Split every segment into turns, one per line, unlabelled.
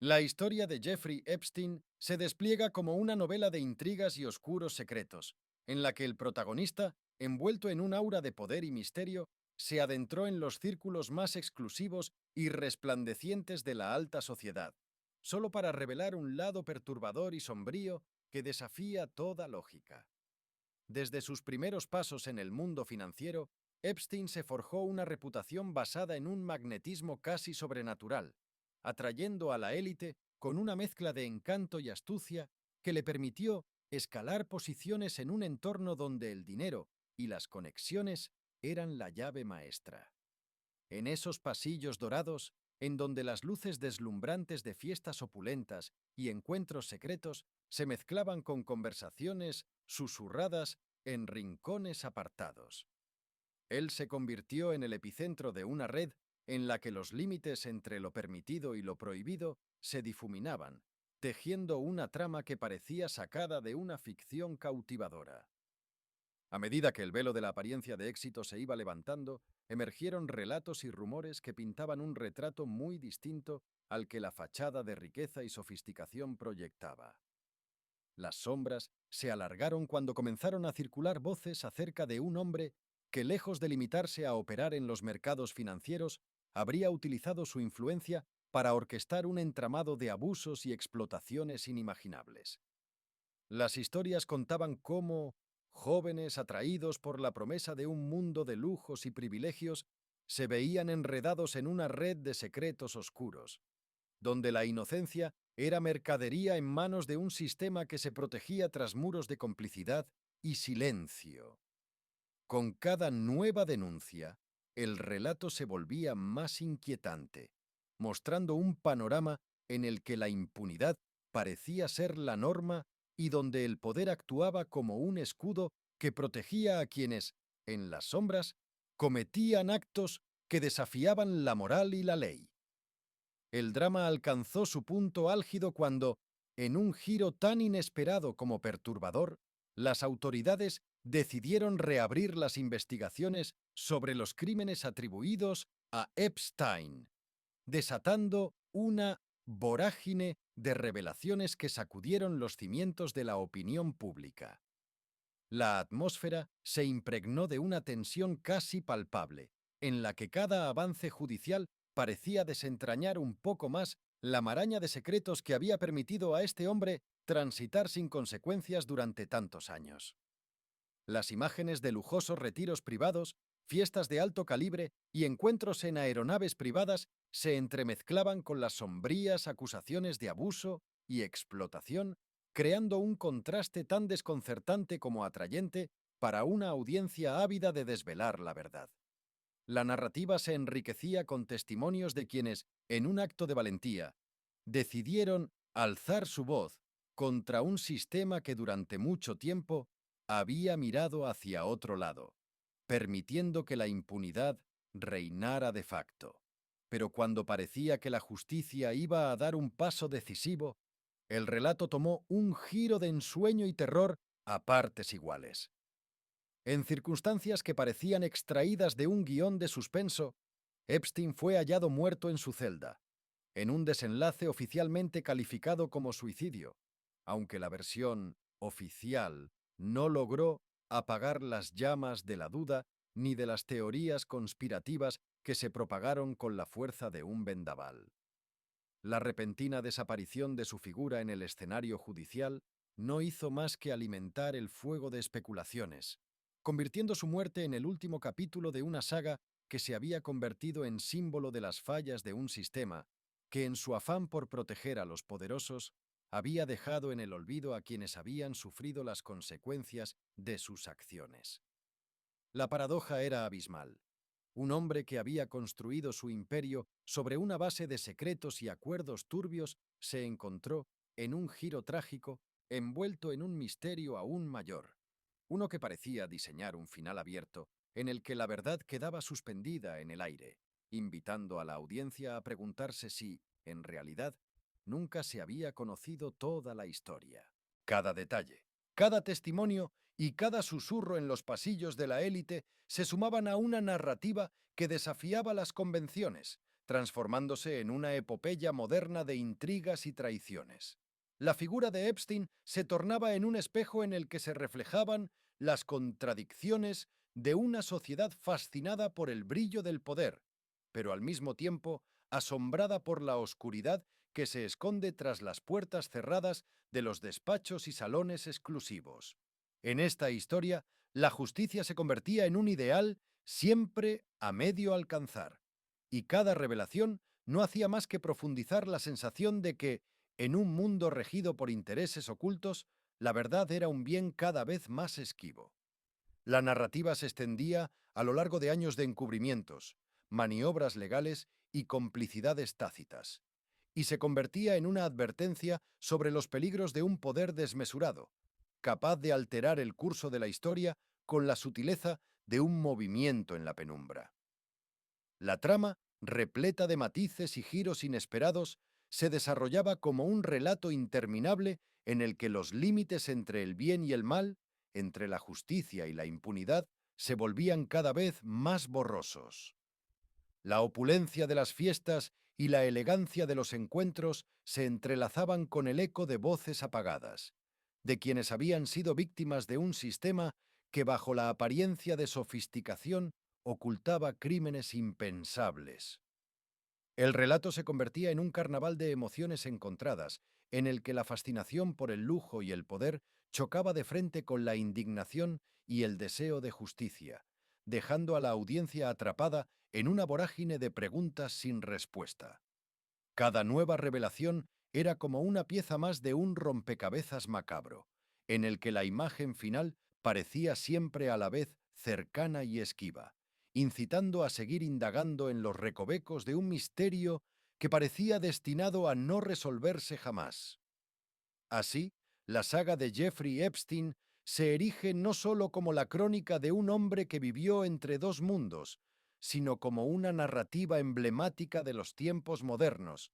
La historia de Jeffrey Epstein se despliega como una novela de intrigas y oscuros secretos, en la que el protagonista, envuelto en un aura de poder y misterio, se adentró en los círculos más exclusivos y resplandecientes de la alta sociedad, solo para revelar un lado perturbador y sombrío que desafía toda lógica. Desde sus primeros pasos en el mundo financiero, Epstein se forjó una reputación basada en un magnetismo casi sobrenatural, atrayendo a la élite con una mezcla de encanto y astucia que le permitió escalar posiciones en un entorno donde el dinero y las conexiones eran la llave maestra. En esos pasillos dorados, en donde las luces deslumbrantes de fiestas opulentas y encuentros secretos se mezclaban con conversaciones susurradas en rincones apartados. Él se convirtió en el epicentro de una red en la que los límites entre lo permitido y lo prohibido se difuminaban, tejiendo una trama que parecía sacada de una ficción cautivadora. A medida que el velo de la apariencia de éxito se iba levantando, emergieron relatos y rumores que pintaban un retrato muy distinto al que la fachada de riqueza y sofisticación proyectaba. Las sombras se alargaron cuando comenzaron a circular voces acerca de un hombre que, lejos de limitarse a operar en los mercados financieros, habría utilizado su influencia para orquestar un entramado de abusos y explotaciones inimaginables. Las historias contaban cómo jóvenes atraídos por la promesa de un mundo de lujos y privilegios se veían enredados en una red de secretos oscuros, donde la inocencia era mercadería en manos de un sistema que se protegía tras muros de complicidad y silencio. Con cada nueva denuncia, el relato se volvía más inquietante, mostrando un panorama en el que la impunidad parecía ser la norma y donde el poder actuaba como un escudo que protegía a quienes, en las sombras, cometían actos que desafiaban la moral y la ley. El drama alcanzó su punto álgido cuando, en un giro tan inesperado como perturbador, las autoridades decidieron reabrir las investigaciones sobre los crímenes atribuidos a Epstein, desatando una vorágine de revelaciones que sacudieron los cimientos de la opinión pública. La atmósfera se impregnó de una tensión casi palpable, en la que cada avance judicial parecía desentrañar un poco más la maraña de secretos que había permitido a este hombre transitar sin consecuencias durante tantos años. Las imágenes de lujosos retiros privados, fiestas de alto calibre y encuentros en aeronaves privadas se entremezclaban con las sombrías acusaciones de abuso y explotación, creando un contraste tan desconcertante como atrayente para una audiencia ávida de desvelar la verdad. La narrativa se enriquecía con testimonios de quienes, en un acto de valentía, decidieron alzar su voz contra un sistema que durante mucho tiempo había mirado hacia otro lado, permitiendo que la impunidad reinara de facto. Pero cuando parecía que la justicia iba a dar un paso decisivo, el relato tomó un giro de ensueño y terror a partes iguales. En circunstancias que parecían extraídas de un guión de suspenso, Epstein fue hallado muerto en su celda, en un desenlace oficialmente calificado como suicidio, aunque la versión oficial no logró apagar las llamas de la duda ni de las teorías conspirativas que se propagaron con la fuerza de un vendaval. La repentina desaparición de su figura en el escenario judicial no hizo más que alimentar el fuego de especulaciones, convirtiendo su muerte en el último capítulo de una saga que se había convertido en símbolo de las fallas de un sistema que, en su afán por proteger a los poderosos, había dejado en el olvido a quienes habían sufrido las consecuencias de sus acciones. La paradoja era abismal. Un hombre que había construido su imperio sobre una base de secretos y acuerdos turbios se encontró, en un giro trágico, envuelto en un misterio aún mayor, uno que parecía diseñar un final abierto, en el que la verdad quedaba suspendida en el aire, invitando a la audiencia a preguntarse si, en realidad, nunca se había conocido toda la historia. Cada detalle, cada testimonio y cada susurro en los pasillos de la élite se sumaban a una narrativa que desafiaba las convenciones, transformándose en una epopeya moderna de intrigas y traiciones. La figura de Epstein se tornaba en un espejo en el que se reflejaban las contradicciones de una sociedad fascinada por el brillo del poder, pero al mismo tiempo asombrada por la oscuridad que se esconde tras las puertas cerradas de los despachos y salones exclusivos. En esta historia, la justicia se convertía en un ideal siempre a medio alcanzar, y cada revelación no hacía más que profundizar la sensación de que, en un mundo regido por intereses ocultos, la verdad era un bien cada vez más esquivo. La narrativa se extendía a lo largo de años de encubrimientos, maniobras legales y complicidades tácitas, y se convertía en una advertencia sobre los peligros de un poder desmesurado, capaz de alterar el curso de la historia con la sutileza de un movimiento en la penumbra. La trama, repleta de matices y giros inesperados, se desarrollaba como un relato interminable en el que los límites entre el bien y el mal, entre la justicia y la impunidad, se volvían cada vez más borrosos. La opulencia de las fiestas y la elegancia de los encuentros se entrelazaban con el eco de voces apagadas, de quienes habían sido víctimas de un sistema que bajo la apariencia de sofisticación ocultaba crímenes impensables. El relato se convertía en un carnaval de emociones encontradas, en el que la fascinación por el lujo y el poder chocaba de frente con la indignación y el deseo de justicia, dejando a la audiencia atrapada en una vorágine de preguntas sin respuesta. Cada nueva revelación era como una pieza más de un rompecabezas macabro, en el que la imagen final parecía siempre a la vez cercana y esquiva, incitando a seguir indagando en los recovecos de un misterio que parecía destinado a no resolverse jamás. Así, la saga de Jeffrey Epstein se erige no solo como la crónica de un hombre que vivió entre dos mundos, sino como una narrativa emblemática de los tiempos modernos,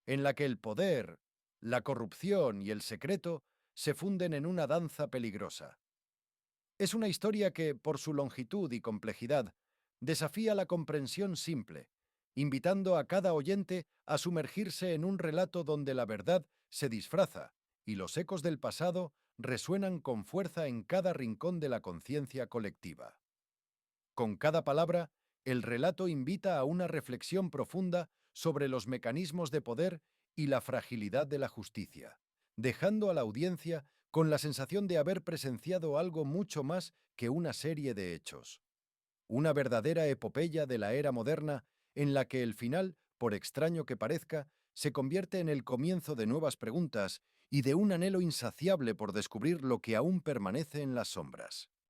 en la que el poder, la corrupción y el secreto se funden en una danza peligrosa. Es una historia que, por su longitud y complejidad, desafía la comprensión simple, invitando a cada oyente a sumergirse en un relato donde la verdad se disfraza y los ecos del pasado resuenan con fuerza en cada rincón de la conciencia colectiva. Con cada palabra, el relato invita a una reflexión profunda sobre los mecanismos de poder y la fragilidad de la justicia, dejando a la audiencia con la sensación de haber presenciado algo mucho más que una serie de hechos. Una verdadera epopeya de la era moderna en la que el final, por extraño que parezca, se convierte en el comienzo de nuevas preguntas y de un anhelo insaciable por descubrir lo que aún permanece en las sombras.